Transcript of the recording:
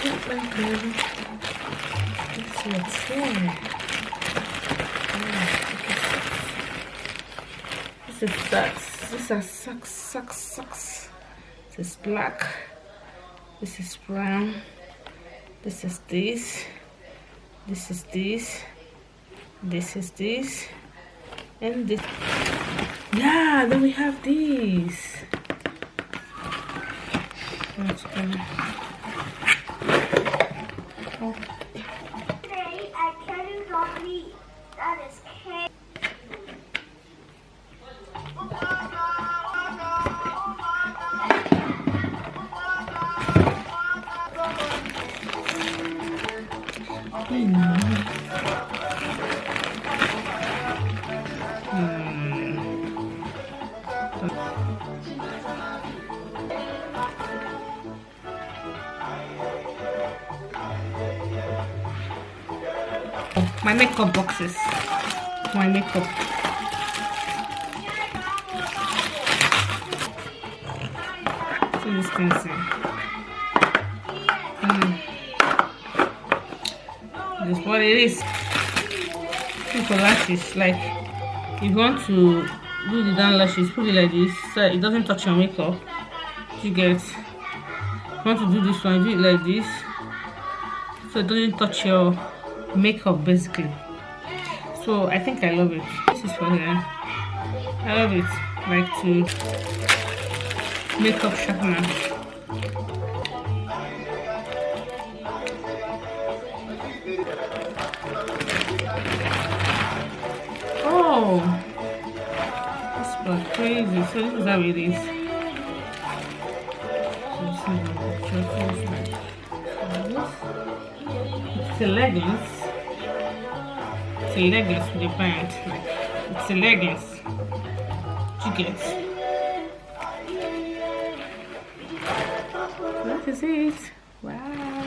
Let's see what's here. This is socks. These are socks. This is black. This is brown. This is this. This is this. This is this. And this. Yeah, then we have these. Oh. Today I can not me. That is cake. My makeup boxes. My makeup. See this thing here. This is what it is. See for lashes, like if you want to do the down lashes, put it like this so it doesn't touch your makeup. You get. If you want to do this one, do it like this so it doesn't touch your makeup basically. So I think I love it. This is for them. I love it, like to makeup sharpener. Oh, this was crazy. So this is how it is. It's a leggings. It's a leggings with a band. Like, it's a leggings. You get. That is it. Wow.